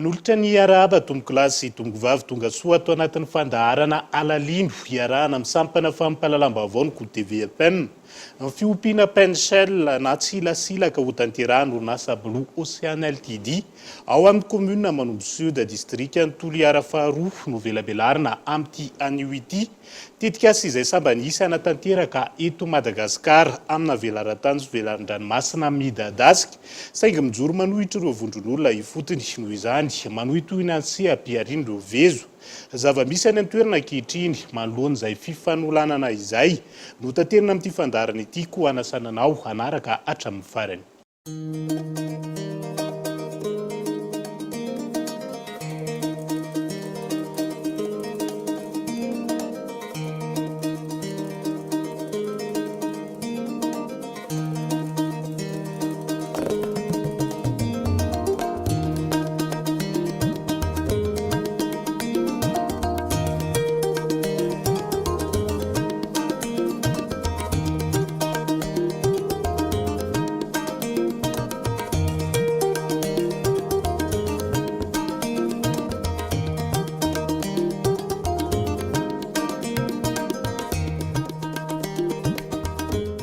Manolotra ny arahaba tomboko lahy sy tomboko vavy tonga soa atao anatin'ny fandaharana alalindo iarahana amin'ny sampana fampahalalam-baovao ny COUD-TVPN. Ny fiompiana penshel na tsilasilaka ho tanterahany orinasa Blue Ocean Ltd ao amin'ny commune Manombo Sud district ny Toliara faharoa no velabelarina amin'ity anio ity. Tetika sy izay samba nisy anatanteraka eto Madagasikara amina velaran-tany sy velaran-dranomasina midadasika saingy mijoro manohitra ireo vondron'olona ifotony noho izany manohitohina ansi ampiarindreo vezo. Zava-misy any an-toerana ankehitriny manoloana izay fifanolanana izay no tanterina amin'ity fandarana ity koa anasananao hanaraka hatramin'ny farany.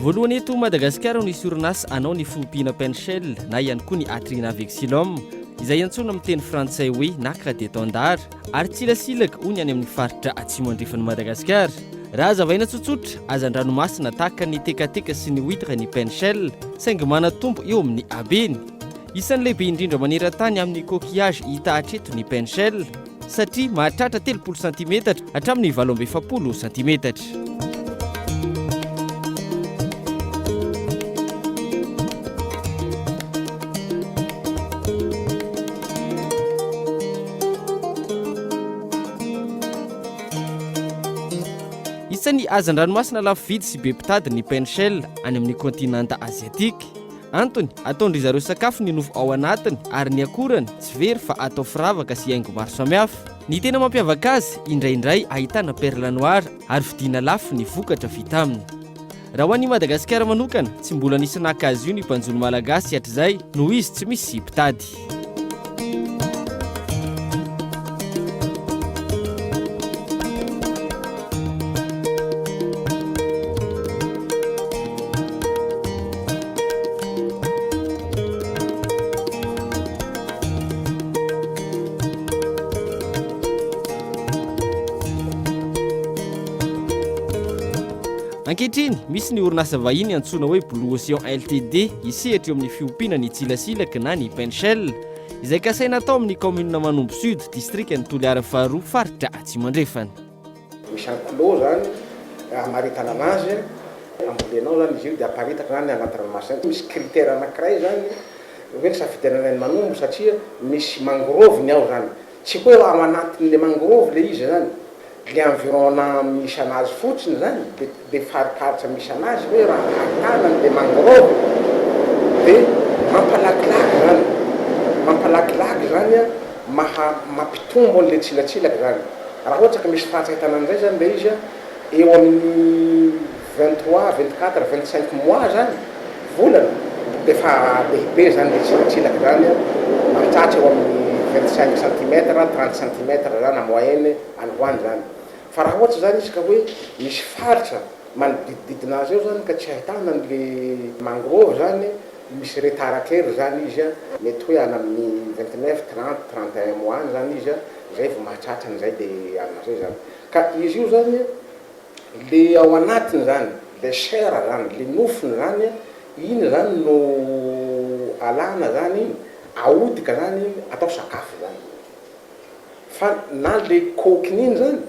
Voalohany eto Madagasikara nisy orinasa anao ny fiompiana penshel na ihany koa ny atrina vexillum izay antsoina amin'ny teny frantsay hoe nacre d'étendard ary tsilasilaka hoy ny any amin'ny faritra atsimo andrefan'ny Madagasikara. Raha zavaina tsotsotra hazan-dranomasina tahaka ny tekateka sy ny huitre ny penshel saingy manatombo eo amin'ny abeny. Isan'ny lehibe indrindra maneran-tany amin'ny coquillage hita hatreto ny penshel satria mahatratra 30 cm hatramin'ny 80 cm. Isan'ny hazan-dranomasina lafo vidy sy be mpitady ny penshel any amin'ny kontinanta aziatika. Antony ataondry zareo sakafo ny nofo ao anatiny ary ny akorany tsy very fa atao firavaka sy haingo maro samihafa. Ny tena mampiavaka azy indraindray ahitana perle noir ary vidiana lafo ny vokatra vita aminy. Raha ho an'i Madagasikara manokana tsy mbola nisy naka azy io ny mpanjony malagasy hatrizay noho izy tsy misy mpitady. Ankehitriny misy ny orinasa vahiny antsoina hoe Blue Ocean Ltd isehatra eo amin'ny fiompiana ny tsilasilaka na ny penshel izay kasaina atao amin'ny commune Manombo Sud district ny Toliara faharoa faritra atsimo andrefana. Misy enclos zany amaritana anazy ambolenao zany izy io dia aparitaka zany anaty ranomasina. Misy critère anankiray zany hoe safidianana ny Manombo satria misy mangrove ny ao zany. Tsy hoe ao anatin'le mangrove le izy zany. Le environnement misy anazy fotsiny zany de fariparitra misy anazy hoe raha tanana le mangrove de mampalakilaky zany mampitombo an'le tsilatsilaka zany. Raha ohatra ka misy fahatsahitana an'izay zany le izy eo amin'ny 23, 24, 25 mois zany volana de fa lehibe zany le tsilatsilaka zany mahatratra eo amin'ny 25 cm, 30 cm zany en moyenne any hoany zany. Fa raha ohatra zany izy ka hoe misy faritra manodidididina azy eo zany ka tsy ahitana an'le mangrove zany misy retard kely zany izy mety hoe any amin'ny 29, 30, 31 mois zany izy zay vao mahatratra an'izay le amin'izay zany. Ka izy io zany le ao anatiny zany le chair zany le nofony zany iny zany no alana zany ahodika zany atao sakafo zany. Fa na le kokiny iny zany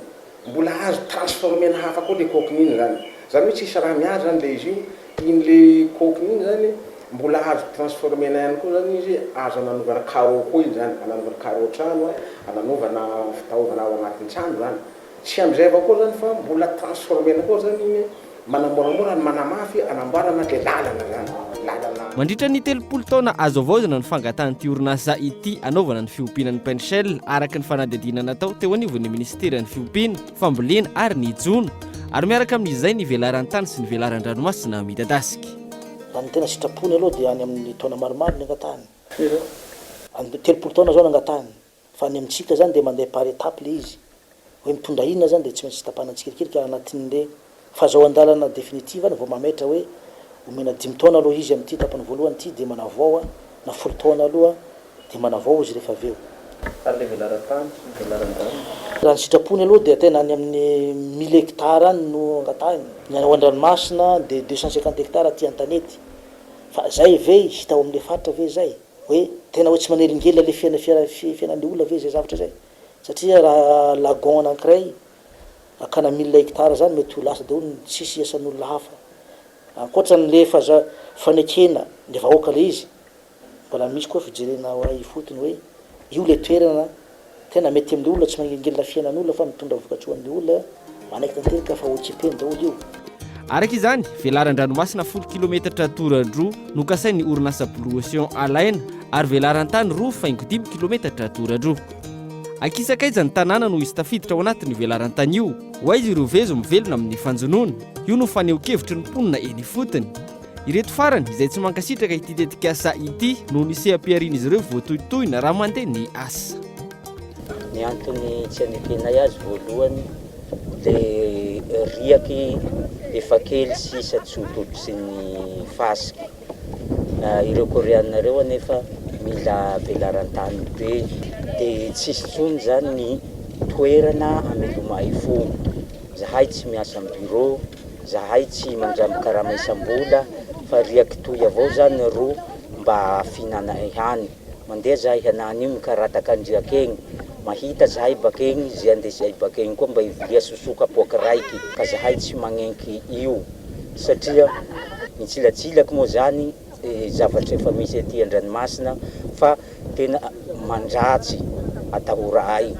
mbola azo transformer na hafa koa le kokiny iny zany. Zany hoe tsisy raha mihaja zany le izy io, iny le kokiny iny zany mbola azo transformer na ihany koa zany izy azo ananovana carreau koa iny zany, ananovana carreau trano, ananovana fitaovana ao anatin'ny trano zany. Tsy am'izay avao koa zany fa mbola transformer na koa zany iny manamoramora ny manamafy anamboarana le lalana zany. Mandritra ny 30 taona azo avaozana ny fangatan'ity orinasa ity anaovana ny fiompiana ny penshel araka ny fanadihadiana natao teo anivon'ny ministera ny fiompiana, fambolena ary ny jono ary miaraka amin'izay ny velaran-tany sy ny velaran-dranomasina midadasika. Ny tena sitrapony aloha dia any amin'ny taona maromaro ny angatahany. 30 taona zao ny angatahany. fa ny amitsika zany de mandeha par étape le izy hoe mitondra inona zany de tsy maintsy tapana tsikirikiriky anatin'le fazao andalana definitive vao mametra hoe omena 5 taona aloha izy am'ty tapany voalohany ty de manavao na 10 taona aloha de manavao izy rehefa aveo raha ny sitrapony aloha de tena any amin'ny 1000 hectara any no angatahiny ny ao an-dranomasina de 250 hectara ty an-tanety fa zay ve hitao amin'le faritra ve zay hoe tena hoe tsy manelingely le fiainan'ny olona ve zay zavatra zay satria raha lagon anankiray akana 1000 hectara zany mety ho lasa daholo tsisy iasan'olona hafa ankoatran'le fanekena le vahoaka le izy mbola misy koa fijerena ifotony hoe io le toerana tena mety amin'le olona tsy manelingely fiainan'olona fa mitondra vokatroan'le olona manaiky tanteraka fa occupeny daholo io araka izany velaran-dranomasina 10 kilometatra torandroa nokasain'ny orinasa Blue Ocean alaina ary velaran-tany 2.5 kilometatra torandroa akisakaiza ny tanàna no izy tafiditra ao anatin'ny velaran-tany io ho aizy ireo vezo mivelona amin'ny fanjonoana io no faneho-kevitry ny mponina eny fotony ireto farany izay tsy mankasitraka ity tetikasa ity no niseham-piarian'izy ireo voatohitohina raha mandeha ny asa ny antony tsy anekenay azy voalohany le riaky efa kely sisa tsy hototo sy ny fasiky ireo koreanareo anefa mila velaran-tany be de tsisy tsony zany ny toerana amelomay fo zahay tsy miasa amin'ny bureau zahay tsy mandramby karama isam-bola fa riaky toy avao zany ro mba fihinana hany mandeha zahay hanany io mikarataka andriaky egny mahita zahay bakegny zay andesay bakegny koa mba ivilia sosoka poaky raiky ka zahay tsy magnenky io satria mitsilatsilaky moa zany zavatra efa misy aty an-dranomasina fa tena mandratsy atahoray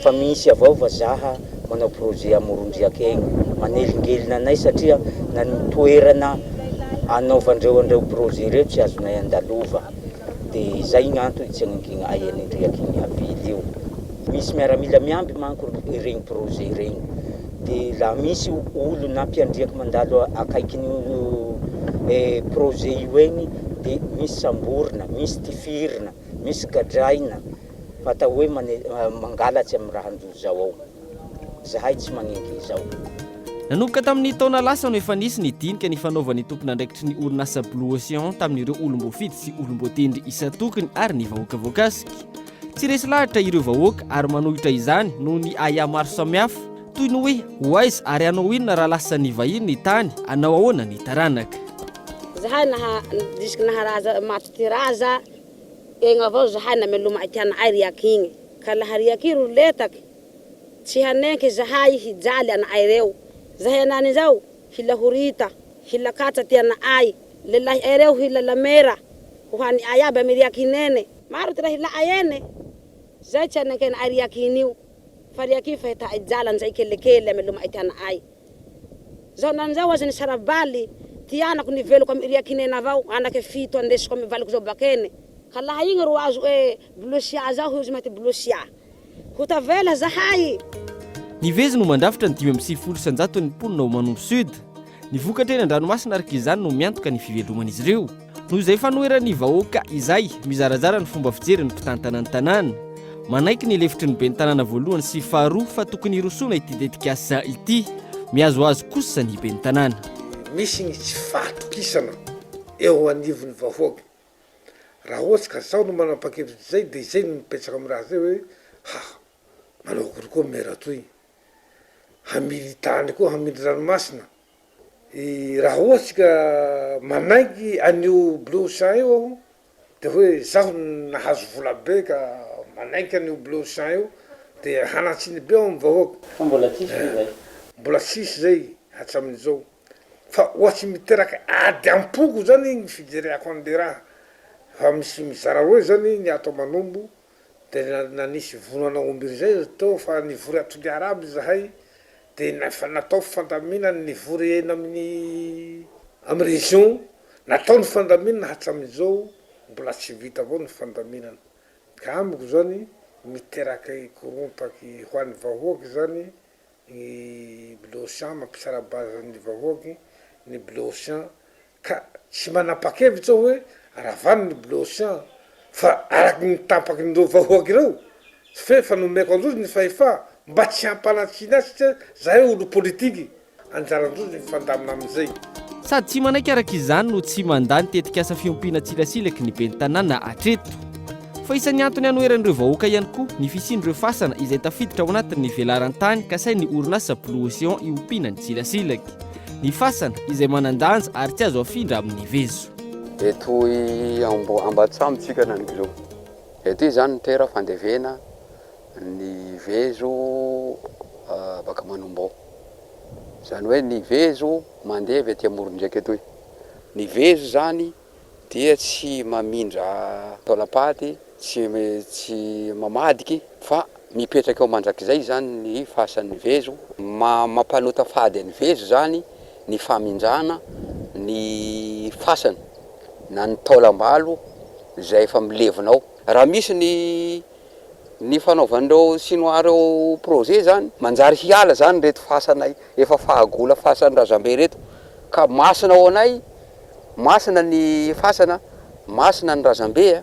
fa misy avao vazaha manao projet amorondriaky egny manelingelina anay satria na ny toerana anaovandreo andreo projet reo tsy azonay andalova de zay gn'antony tsy agnengegna ay anindriaky igny avily io misy miaramila miamby manko regny projet regny de la misy olo na mpiandriaky mandalo akaikin'io projet io egny de misy samborina misy tifirina misy gadraina fa atao hoe mangalatsy amin'ny raha anjozo zao ao zahay tsy magnengy zao nanomboka tamin'ny taona lasa no efa nisy ny dinika ny fanaovan'ny tompona andraikitry ny orinasa Blue Ocean tamin'ireo olom-boafidy sy olom-boatendry isa-tokony ary ny vahoaka voakasiky tsy resy lahatra ireo vahoaka ary manohitra izany noho ny aya maro samihafa toy ny hoe hoaiza ary anao inona raha lasa ny vahiny ny tany anao ahoana ny taranaka zahay disky naharaza mato ty raza egny avao zahay nameloma atiana ay riaky igny ka laha riaky ro letaky tsy hanenky zahay hijaly ana ay reo zahay anany zao hila horita hila katsa ty ana ay lelahy ay reo hila lamera hohany ay aby amy riaky inene maro ty raha hila ay ene zay tsy hanenky ay riaky inio fa riaky fa hita ay jalan zay kelekele ameloma atiana ay zao nany zao aza ny sarabaly ty anako niveloko amy riaky inena avao anake fito andesiko amy valiko zao bakene ka laha igny ro azo blosia zao hozy mahty blosia ho tavela zahay ny vezy no mandrafitra ny 5.900 ny mponina ao Manombo Sud ny vokatra eny an-dranomasina araka izany no miantoka ny fiveloman'izy ireo noho izay fanoheran'ny vahoaka izay mizarazara ny fomba fijery ny mpitantana ny tanàna manaiky ny lefitry ny ben'ny tanàna voalohany sy faharoa fa tokony hirosoana ity tetikasa ity miazoazo kosa ny ben'ny tanàna misy ny tsy fahatokisana eo anivon'ny vahoaka raha ohatsy ka zao no manapa-kevitry zay de zay no mipetsaka amy raha zay hoe manao akory koa mera toy hamily tany koa hamily ranomasina raha ohatsy ka manaiky anio Blue Ocean io aho de hoe zaho nahazo vola be ka manaiky anio Blue Ocean io de hanatsiny be ao amy vahoaka mbola tsisy zay hatramin'izao fa ohatsy miteraky ady ampoko zany ny fijereako an'le raha fa misy mizara roe zany ny ato Manombo de nanisy vonana ombiry zay tao fa nivory atoli araby zahay de natao fandamina nivory eny amy région natao ny fandamina hatramin'izao mbola tsy vita avao ny fandaminana ka amiko zany miteraky korontaky ho an'ny vahoaky zany ny Blue Ocean mampisarabazan'ny vahoaky ny Blue Ocean ka tsy manapa-kevitra hoe ravany ny Blue Ocean fa araky ny tapaky ndreo vahoaky reo fe fanomeko androzy ny fahefa mba tsy hampanatsina azy satria zahay olo politiky anjarandrozy mifandamina am'izay sady tsy manaiky araka izany no tsy mandany tetika asa fiompiana tsilatsilaky ny ben'ny tanàna atreto fa isan'ny antony anoeran'ireo vahoaka ihany koa ny fisian'ireo fasana izay tafiditra ao anatin'ny velaran-tany ka sain'ny orinasa Blue Ocean iompiana ny tsilatsilaky ny fasana izay manan-danja ary tsy azo afindra amin'ny vezo eto Ambatsambotsika naniko zao eto zany ny toera fandevena ny vezo baka Manombo zany hoe ny vezo mandeha avy aty amoron-draiky etoy ny vezo zany dia tsy mamindra taolapaty tsy mamadiky fa mipetraka eo mandrakizay zany ny fasan'ny vezo mampanota fady ny vezo zany ny famindrana ny fasana na ny taolambalo zay efa milevinao raha misy ny fanaovandreo sinoa reo projet zany manjary hiala zany reto fasana efa fahagola fasan'ny Razambe reto ka masina ao anay masina ny fasana masina ny Razambe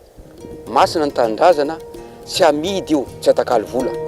masina ny Tanindrazana tsy amidy io tsy atakalo vola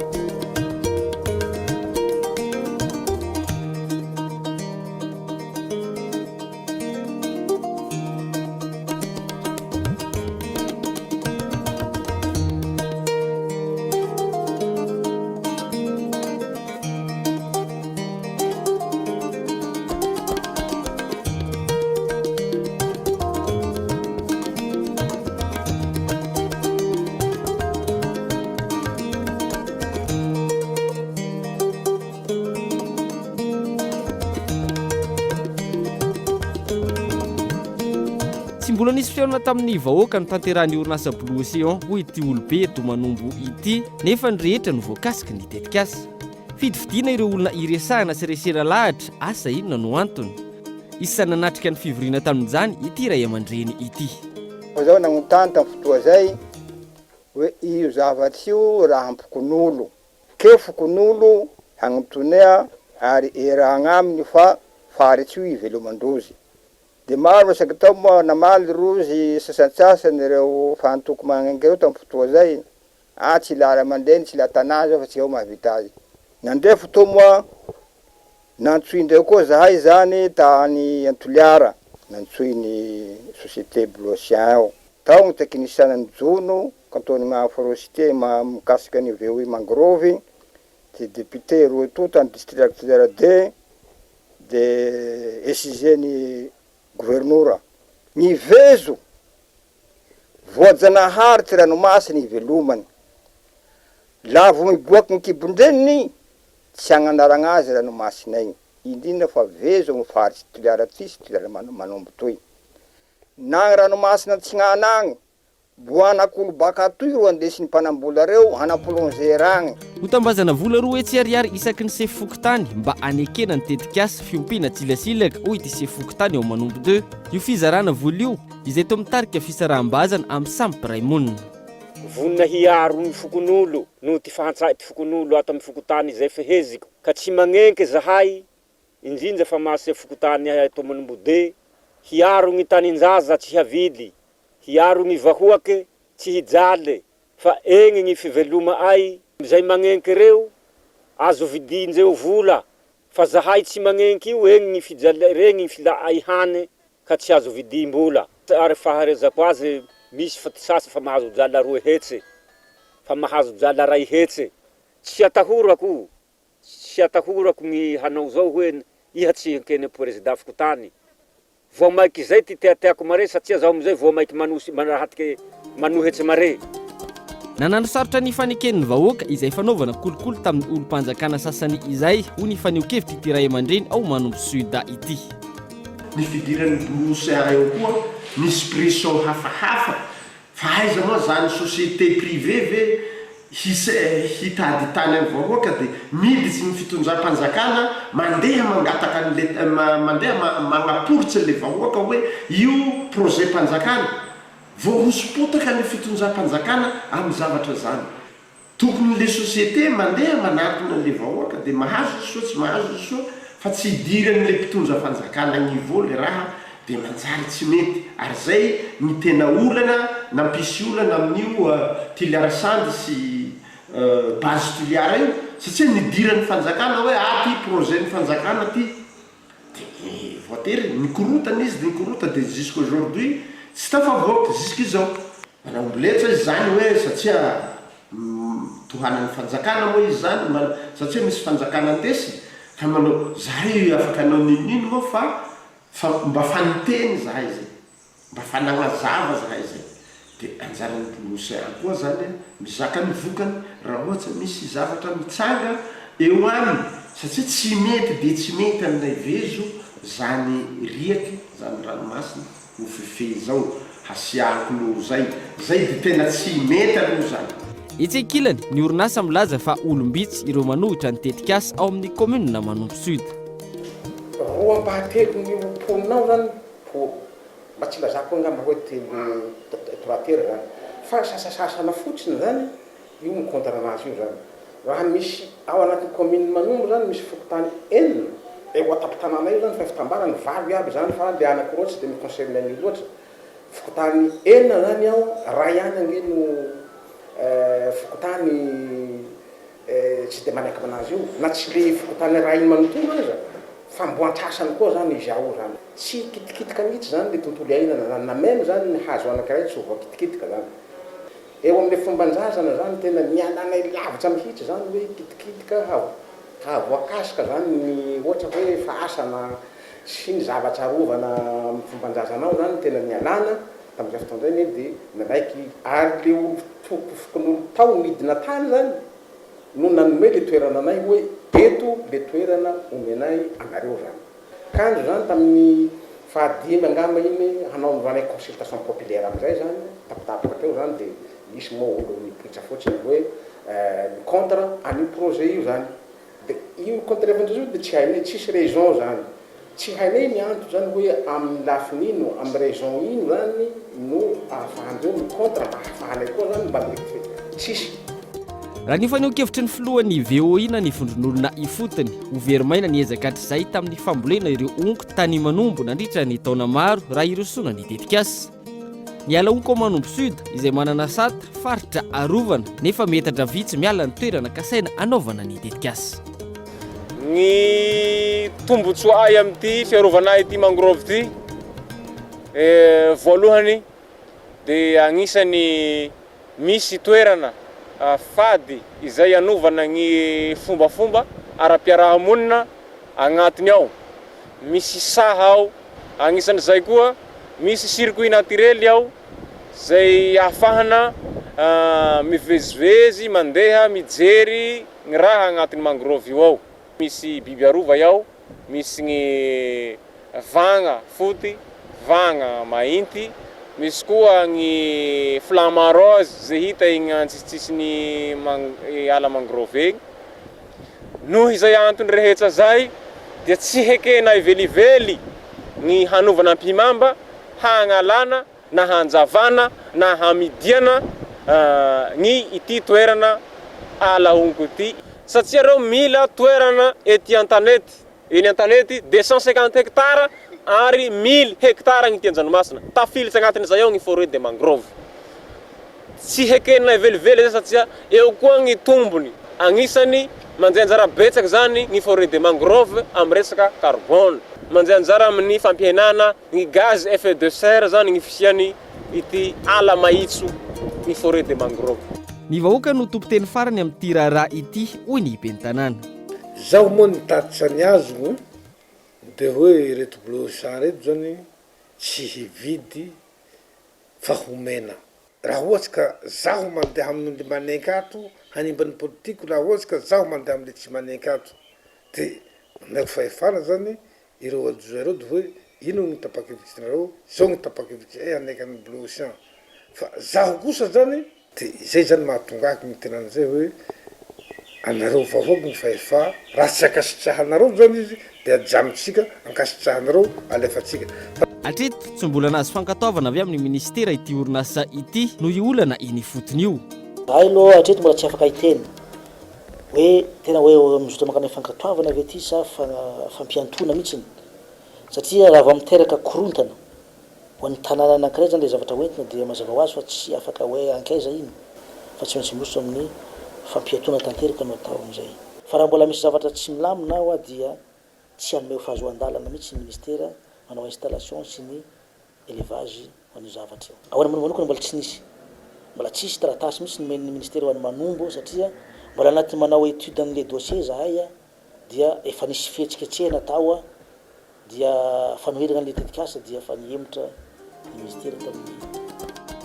mbola nisy fiaona tamin'ny vahoaka no tanterahany orinasa Blue Ocean hoy ity olobe eto Manombo ity nefa ny rehetra no voakasiky ny tetikasa fidividina ireo olona iresahana sy resera lahatra asa inona no antony isany nanatrika ny fivoriana tamin'izany ity ray aman-dreny ity zao nagnotany tamin'ny fotoa zay hoe io zavatsy io raha ampokon'olo ke fokon'olo hagnotonea ary eragna aminy fa faritsy io ivelomandrozy de maro isaky tao moa namaly rozy sasantsasany ireo fantoko magnengy reo tamin'ny fotoa zay tsy lara mandeny tsy la tanà zao fa tsy ao mahavita azy nandeha fotoa moa nantsoindreo koa zahay zany tany Antoliara nantsoiny société Blue Ocean ao tao ny teknisianany Jono kantony maforosité mikasika ny VOI Mangrovy de député roa to tany districteur de exigeny gouvernora ny vezo voajanahary ty ranomasiny ivelomany la vo miboaky ny kibondreniny tsy agnanaragna azy ranomasinay indrindra fa vezo mifaritsy Toliara ty sy Toliara Manombo toy na ranomasina Tsignana agny boanak'olo baka toy ro andesiny mpanambola reo hanaplongera agny hotambazana vola roa etsy ariary isaky ny sefokotany mba anekena ny tetikasa fiompiana tsilasilaka hoy ity sefokotany ao Manombo 2 io fizarana vola io izay to mitarika fisaraham-bazana amin'ny samy mpiray monina vonina hiaro ny fokon'olo no ty fahantsay ty fokon'olo ato amin'ny fokotany izay feheziko ka tsy magnenky zahay indrindra fa mahase fokotany ato Manombo 2 hiaro ny tanin-jaza tsy havily hiaro ny vahoake tsy hijaly fa egny ny fiveloma ay zay magnenky reo azo vidindreo vola fa zahay tsy magnenky io egny ny fijaly regny fila ay hane ka tsy azo vidim-bola ary faharezako azy misy fa tisasa fa mahazo jala roa hetse fa mahazo jala ray hetse tsy atahorako ny hanao zao hoe iha tsy hankeny president fokotany vao maiky zay ty teateako mare satria zaho amizay vao maiky manahatiky manohetsy mare nanano sarotra ny faneken'ny vahoaka izay fanaovana kolokolo tamin'ny olo-panjakana sasany izay ho ny faneho-kevitra ity ray aman-dreny ao Manombo Sud ity ny fidiran'ny Blue Ocean eo koa misy pression hafahafa fa aiza moa zany société privée ve hitady tany amin'ny vahoaka de miditsy ny fitondram-panjakana mandeha mangataka mandeha magnaporitsy le vahoaka hoe io projet mpanjakana vao hosipotaka ny fitondram-panjakana amin'ny zavatra zany tokony le société mandeha manatona le vahoaka de mahazo soa tsy mahazo soa fa tsy idiran'le mpitondra fanjakana niveau le raha de manjary tsy mety ary zay ny tena olana nampisy olana amin'io Tiliara Sandy sy base tuliara io satria nidiran'ny fanjakana hoe aty projet ny fanjakana ty de voatery nikorotana izy de nikorota de jusqu'aujourd'hui tsy tafavoaka jusqu'izao manamboletsa izy zany hoe satria tohanan'ny fanjakana moa izy zany satria misy fanjakana antesy fa manao zahay afaka anao ninino moa fa mba faniteny zahay zay mba fanagazava zahay zay de anjaran'ny bloussin koa zany mizaka ny vokany raha ohatsa misy zavatra mitsanga eo aminy satria tsy mety de tsy mety aminay vezo zany riaky zany ranomasina ho fefe zao hasiahako lo zay de tena tsy mety aloha zany itsekilany ny orinasa milaza fa olombitsy ireo manohitra ny tetikasa ao amin'ny commune na Manompo Sud. Roa mbahateko ny mponao zany mba tsy lazako angamba hoe telo toratera zany fa sasasasana fotsiny zany io mikontra anazy io zany raha misy ao anatin'ny commune Manompo zany misy fokotany enina eo atapitanana io zany fa fitambarany vavy aby zany fa le anakiroa tsy de miconcerne any loatra fokotany enina zany ao raha ihany angeno fokotany tsy de manaiky aminazy io na tsy le fokotany raha iny manontolo aza fa mboantrasany koa zany izy ao zany tsy kitikitika mihitsy zany le tontolo iainana zany na même zany ny hazo anakiray tsy ho voakitikitika zany eo amin'le fomban-drazana zany tena miananay lavitra mihitsy zany hoe kitikitika havoakasika zany ny ohatra hoe faasana sy ny zavatra arovana amin'ny fomban-drazanao zany tena mialana tamin'izay fotoana zay de nalaiky ary le olo fokon'olo tao midina tany zany no nanome le toerana anay hoe eto le toerana omenay anareo zany kanjo zany tamin'ny fahadimy angamba iny hanao novanay consultation populaire amizay zany tapitapaka teo zany de misy moa olo mipoitra fotsiny hoe contre an'io projet io zany de io contre io de tsy hainay tsisy raison zany tsy hainay mianto zany hoe amin'ny lafin'ino amin'ny raison ino zany no ahafahandreo micontre mba hahafahanay koa zany mba tsisy raha nifaneo-kevitry ny filohan'ny VOA na ny vondron'olona ifotony overmaina niezaka hatr'izay tamin'ny fambolena ireo onko tany Manompo nandritra ny taona maro raha irosona ny tetikasa ny ala onko ao Manompo Sud izay manana sata faritra arovana nefa metatra vitsy miala ny toerana kasaina anaovana ny tetikasa ny tombotsoa ay amin'ity fiarovana ity mangrove ity voalohany de agnisany misy toerana fady izay anovana ny fombafomba ara-piarahamonina agnatiny ao misy saha ao agnisan'izay koa misy circuit naturel ao zay ahafahana mivezivezy mandeha mijery ny raha agnatin'ny mangrove io ao misy biby arova ao misy ny vagna foty vagna mainty misy koa ny flamant rose zay hita igny antsitsitsiny ala mangrove noho izay antony rehetra zay dia tsy hekena ivelively ny hanovana ampimamba hangalana na hanjavana na hamidiana ny ity toerana ala onko ity satria reo mila toerana ety antanety eny antanety 250 hectares ary 1000 hectares ny tian-dranomasina tafilitsy agnatin'izay ao ny forêt de mangrove tsy hekenina ivelively zay satria eo koa ny tombony agnisany manjay anjara betsaky zany ny forêt de mangrove amin'ny resaka carbone manjay anjara amin'ny fampihenana ny gaz effet de serre zany ny fisiany ity ala maitso ny forêt de mangrove ny vahoaka no tompo-teny farany amin'ity raharaha ity hoy ny iben'ny tanàna zaho moa nitatitra ny azo de hoe reto blosan reto zany tsy hividy fa homena raha ohatsy ka zaho mandeha amin'le manenkato hanimbany politiko raha ohatsy ka zaho mandeha amin'le tsy manenkato de naiko fahefana zany ireo ajoza reo de hoe ino ny tapakevitsinareo zao ny tapakevitsy anaiky amin'ny blosan fa zaho kosa zany de zay zany mahatongako ny tenan'izay hoe anareo vahoaky ny fahefa raha tsy akasitrahanareo zany izy de ajamitsika ankasitrahanareo alefatsika atreto tsy mbola nazy fankataovana avy amin'ny ministera ity orinasa ity no iolana iny fotony io raha aloha atreto mbola tsy afaka hiteny hoe tena hoe mizotra makana fankatoavana avy aty sa fampiantona mihitsiny satria raha vao miteraka korontana ho an'ny tanàna anankiray zany le zavatra hoentina dia mazava ho azy fa tsy afaka hoe ankaiza iny fa tsy maintsy mosotro amin'ny fampiatona tanteraka no atao am'izay fa raha mbola misy zavatra tsy milamina ao dia tsy hanome ho fahazoan-dalana mihitsy ny ministera manao installation sy ny élevage hoan'io zavatra io ahoana manokana mbola tsy nisy mbola tsisy taratasy mihitsy ny ministera ho an'ny manombo satria mbola anaty manao étude an'le dossier zahay dia efa nisy fihetsiketsehana atao dia fanoherana an'le tetikasa dia fa niemotra ny ministera tamin'ny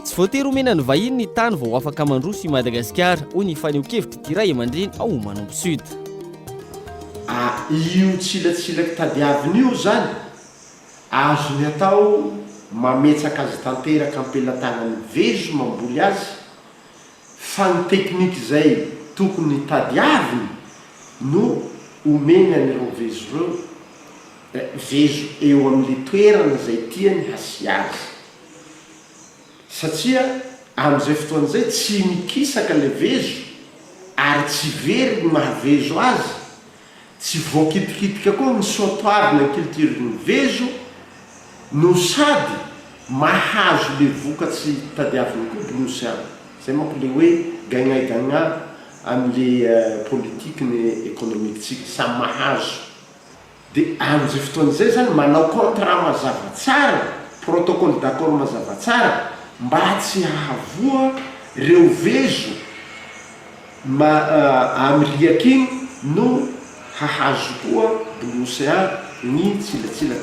tsy voatery omena ny vahiny ny tany vao afaka mandroso i Madagasikara hoy ny faneho-kevitra ity ray aman-dreny ao Manombo Sud. Io tsilatsilaky tadiaviny io zany azony atao mametsaka azy tanteraka ampelantanany vezo mamboly azy fa ny teknika zay tokony tadiaviny no omeny an'ireo vezo ireo vezo eo amin'le toerana zay tiany hasia azy satria amin'izay fotoan'izay tsy mikisaka le vezo ary tsy very ny mahavezo azy tsy voakitikitika koa ny soatoavina culture ny vezo no sady mahazo le vokatsy tadiaviny koa bnosy aby zay manko le hoe gagnagagna amin'le politique ny économiquetsika samy mahazo dia amin'izay fotoan'izay zany manao contrat mazava tsara protocole d'accord mazava tsara mba tsy hahavoa reo vezo amiriaka iny no hahazo koa bnosy ny tsilatsila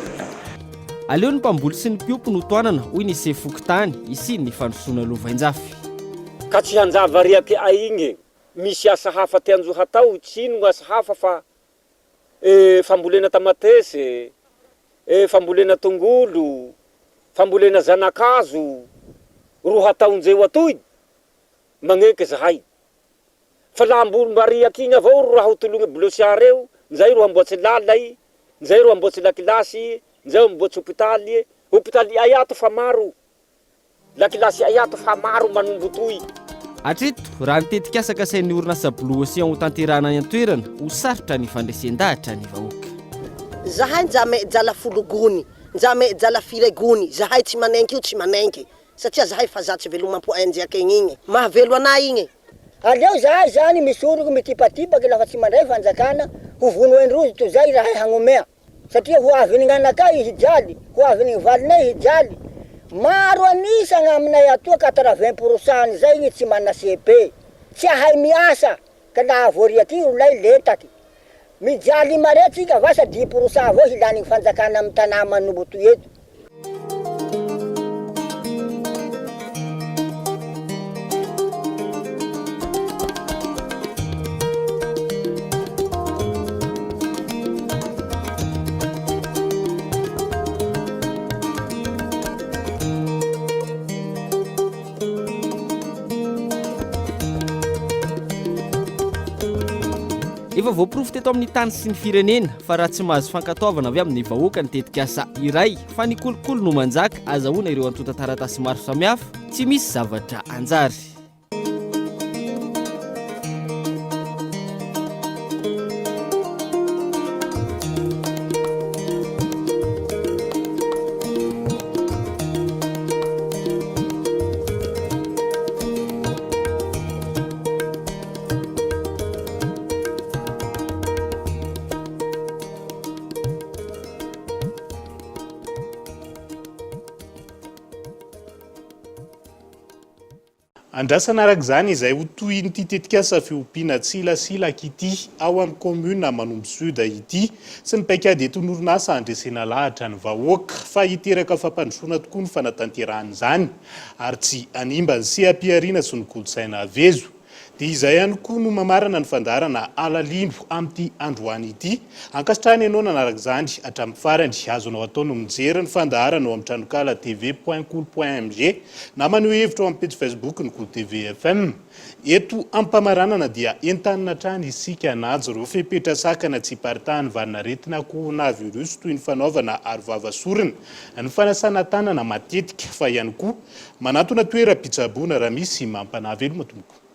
aleo ny mpamboly sy ny mpiompo no toanana hoy ny sefokotany isiny ny fandrosoana lovainjafy ka tsy hanjava riaky igny misy asa hafa tianjo hatao tsy ino asa hafa fa fambolena tamatesy fambolena tongolo fambolena zanakazo ro hataonjeo atoy magneky zahay fa laha mba riaky igny avao ro raha hotologny blosiara eo nzay ro amboatsy lalay nzay ro amboatsy lakilasy nzay amboatsy hôpitaly ayato fa maro lakilasy ayato fa maro manombo toy atreto raha nitetika asaka sain'ny orinasa Blue Ocean ho tanterahana ny antoerana ho sarotra ny fandresen-dahatra ny vahoaka zahay njame jala folo gony njame jala fire gony zahay tsy manenky io tsy manenky satria zahay fa zatsy velomam-po enjaka igny mahavelo anay igny aleo zahay zany misoroky mitipatipaky lafa tsy mandray fanjakana ho vono endrozy to zay rahay hagnomea satria ho avy ny anakay hijaly ho avy ny valinay hijaly maro anisagna aminay atoa 80% zay igny tsy mana CP tsy ahay miasa ka laha voariaky olay letaky mijaly maretsika vasa 10% avao hilany fanjakana amin'ny tanà Manombo toy eto efa voaporofo teto amin'ny tany sy ny firenena fa raha tsy mahazo fankatoavana avy amin'ny vahoaka ny tetika asa iray fa ny kolokolo no manjaka azahoana ireo antota taratasy maro samihafa tsy misy zavatra anjary andrasana araka zany izay ho toy ny tetikasa fiompiana tsilasilaka ity ao amin'ny commune Manombo Sud ity sy ny paikady eto n'orinasa andresena lahatra ny vahoaka fa hiteraka fampandrosoana tokoa ny fanatanterahana izany ary tsy animba ny sehampiariana sy ny kolotsaina avezo dia izay ihany koa no mamarana ny fandarana alalindro amin'ity androany ity ankasitrahany ianao nanaraka izany hatramin'ny farany azonao atao no mijery ny fandarana ao amin'ny tranokala tv.cool.mg na maneho hevitra ao amin'ny page Facebook ny Cool TV FM eto ampamaranana dia entanina trany isika najo reo fepetra sakana tsy paritahany vanina retina ko navy irosy toy ny fanaovana arovava sorina ny fanasana tanana matetika fa ihany koa manatona toera pitsaboana raha misy mampanavy elo matomboko